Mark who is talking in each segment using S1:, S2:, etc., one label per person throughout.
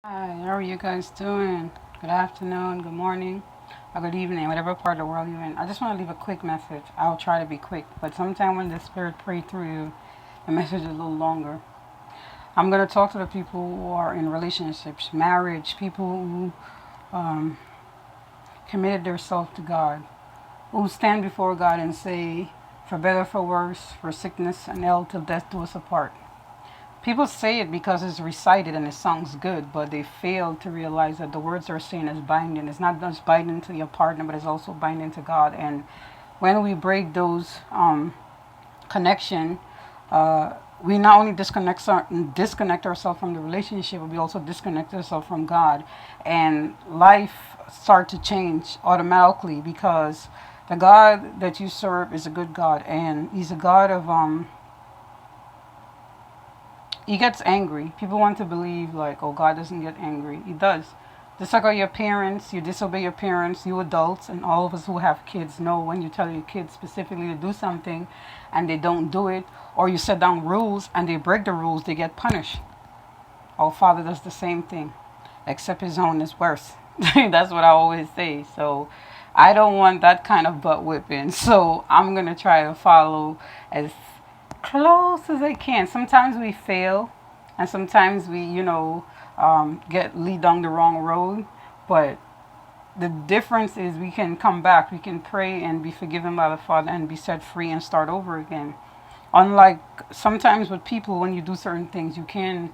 S1: Hi, how are you guys doing? Good afternoon, good morning, or good evening, whatever part of the world you're in. I just want to leave a quick message. I'll try to be quick, but sometimes when the Spirit pray through you, the message is a little longer. I'm going to talk to the people who are in relationships, marriage, people who committed themselves to God, who stand before God and say, for better, for worse, for sickness and health, till death do us apart. People say it because it's recited and it sounds good, but they fail to realize that the words they're saying is binding. It's not just binding to your partner, but it's also binding to God. And when we break those connection, we not only disconnect ourselves from the relationship, but we also disconnect ourselves from God, and life start to change automatically because the God that you serve is a good God, and He's a God of he gets angry. People want to believe like, oh, God doesn't get angry. He does. Just like all your parents, you disobey your parents, you adults, and all of us who have kids know when you tell your kids specifically to do something and they don't do it, or you set down rules and they break the rules, they get punished. Our Father does the same thing, except His own is worse. That's what I always say. So I don't want that kind of butt whipping. So I'm going to try to follow as close as I can. Sometimes we fail, and sometimes we, get lead down the wrong road. But the difference is we can come back, we can pray and be forgiven by the Father and be set free and start over again. Unlike sometimes with people, when you do certain things, you can't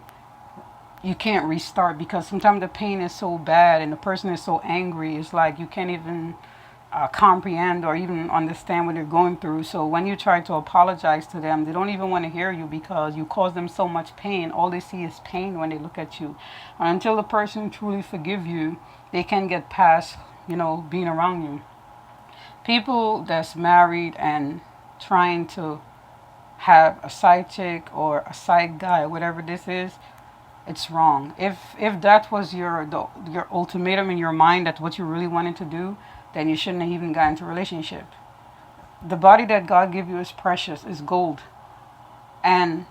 S1: restart because sometimes the pain is so bad and the person is so angry. It's like you can't even comprehend or even understand what they're going through. So when you try to apologize to them, they don't even want to hear you because you cause them so much pain. All they see is pain when they look at you. And until the person truly forgive you, they can get past, being around you. People that's married and trying to have a side chick or a side guy, whatever this is, it's wrong. If that was your ultimatum in your mind, that's what you really wanted to do, then you shouldn't have even got into a relationship. The body that God gave you is precious, is gold, and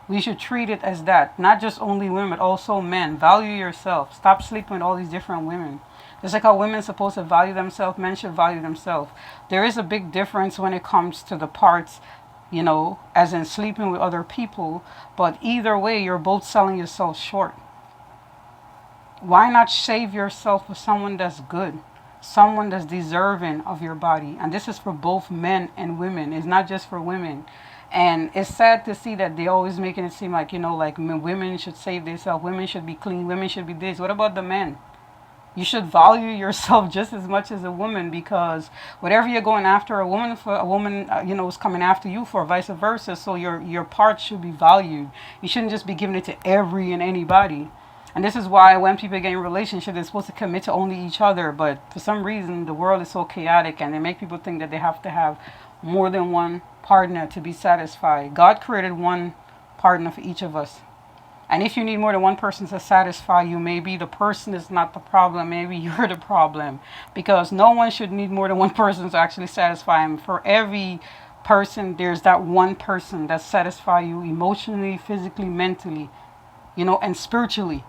S1: we should treat it as that. Not just only women, but also men. Value yourself. Stop sleeping with all these different women. Just like how women are supposed to value themselves, men should value themselves. There is a big difference when it comes to the parts, as in sleeping with other people. But either way, you're both selling yourself short. Why not save yourself for someone that's good? Someone that's deserving of your body. And this is for both men and women. It's not just for women. And it's sad to see that they always making it seem like, like women should save themselves, women should be clean, women should be this. What about the men? You should value yourself just as much as a woman because whatever you're going after a woman for, a woman, is coming after you for, vice versa. So your part should be valued. You shouldn't just be giving it to every and anybody. And this is why when people get in a relationship, they're supposed to commit to only each other. But for some reason, the world is so chaotic and they make people think that they have to have more than one partner to be satisfied. God created one partner for each of us. And if you need more than one person to satisfy you, maybe the person is not the problem. Maybe you're the problem. Because no one should need more than one person to actually satisfy him. For every person, there's that one person that satisfies you emotionally, physically, mentally, and spiritually.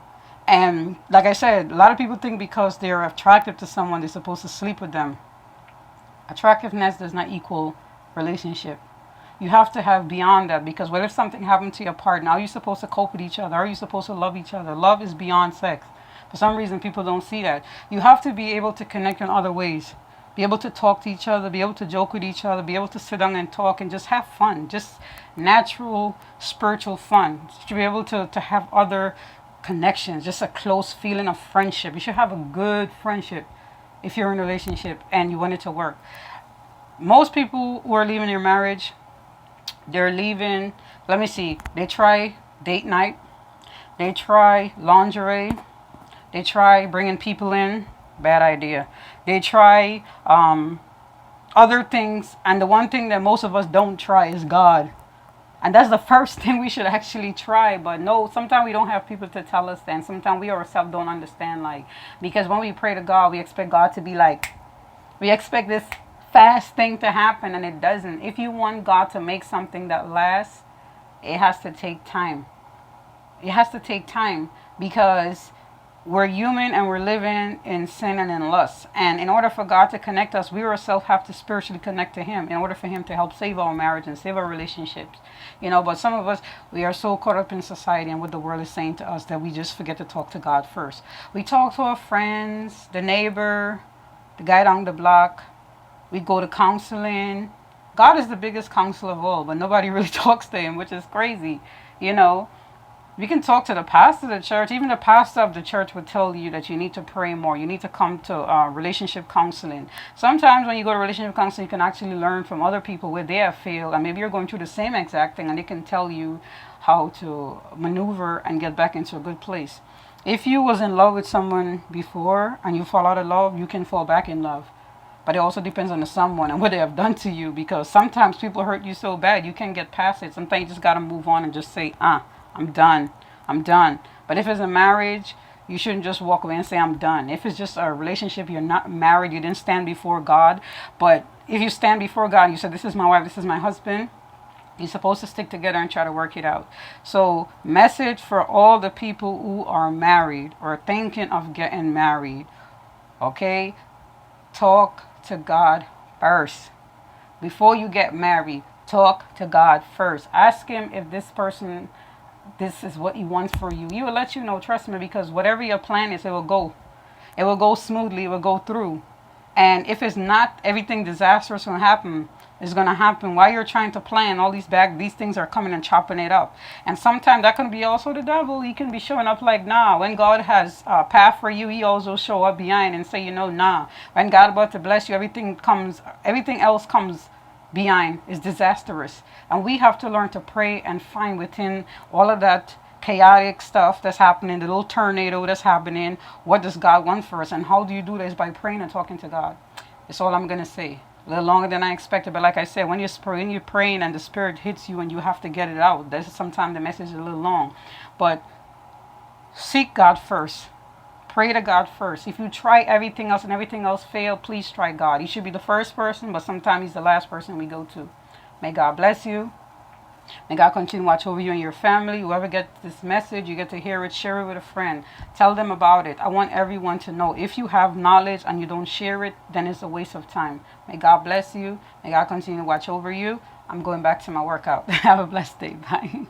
S1: And like I said, a lot of people think because they're attractive to someone, they're supposed to sleep with them. Attractiveness does not equal relationship. You have to have beyond that because what if something happened to your partner? Are you supposed to cope with each other? Are you supposed to love each other? Love is beyond sex. For some reason, people don't see that. You have to be able to connect in other ways. Be able to talk to each other, be able to joke with each other, be able to sit down and talk and just have fun. Just natural, spiritual fun. To be able to have other connections, just a close feeling of friendship. You should have a good friendship if you're in a relationship and you want it to work. Most people who are leaving their marriage, they're leaving, let me see, they try date night, they try lingerie, they try bringing people in, bad idea. They try other things, and the one thing that most of us don't try is God. And that's the first thing we should actually try. But no, sometimes we don't have people to tell us that. And sometimes we ourselves don't understand. Like, because when we pray to God, we expect God to be like, we expect this fast thing to happen, and it doesn't. If you want God to make something that lasts, it has to take time. It has to take time because we're human and we're living in sin and in lust. And in order for God to connect us, we ourselves have to spiritually connect to Him in order for Him to help save our marriage and save our relationships. But some of us, we are so caught up in society and what the world is saying to us that we just forget to talk to God first. We talk to our friends, the neighbor, the guy down the block. We go to counseling. God is the biggest counselor of all, but nobody really talks to Him, which is crazy. You know, we can talk to the pastor of the church. Even the pastor of the church would tell you that you need to pray more. You need to come to relationship counseling. Sometimes when you go to relationship counseling, you can actually learn from other people where they have failed. And maybe you're going through the same exact thing and they can tell you how to maneuver and get back into a good place. If you was in love with someone before and you fall out of love, you can fall back in love. But it also depends on the someone and what they have done to you, because sometimes people hurt you so bad you can't get past it. Sometimes you just got to move on and just say, I'm done. I'm done. But if it's a marriage, you shouldn't just walk away and say, I'm done. If it's just a relationship, you're not married, you didn't stand before God. But if you stand before God and you say, this is my wife, this is my husband, you're supposed to stick together and try to work it out. So, message for all the people who are married or thinking of getting married. Okay? Talk to God first. Before you get married, talk to God first. Ask Him if this is what He wants for you. He will let you know, trust me, because whatever your plan is, it will go. It will go smoothly, it will go through. And if it's not, everything disastrous will happen. It's going to happen while you're trying to plan. All these things are coming and chopping it up. And sometimes that can be also the devil. He can be showing up like, nah. When God has a path for you, He also show up behind and say, nah. When God about to bless you, everything else comes behind. Is disastrous. And we have to learn to pray and find within all of that chaotic stuff that's happening, the little tornado that's happening, what does God want for us? And how do you do this? By praying and talking to God. That's all I'm going to say. A little longer than I expected, but like I said, when you're praying and the Spirit hits you and you have to get it out, sometimes the message is a little long. But seek God first. Pray to God first. If you try everything else and everything else fail, please try God. He should be the first person, but sometimes He's the last person we go to. May God bless you. May God continue to watch over you and your family. Whoever gets this message, you get to hear it, share it with a friend. Tell them about it. I want everyone to know. If you have knowledge and you don't share it, then it's a waste of time. May God bless you. May God continue to watch over you. I'm going back to my workout. Have a blessed day. Bye.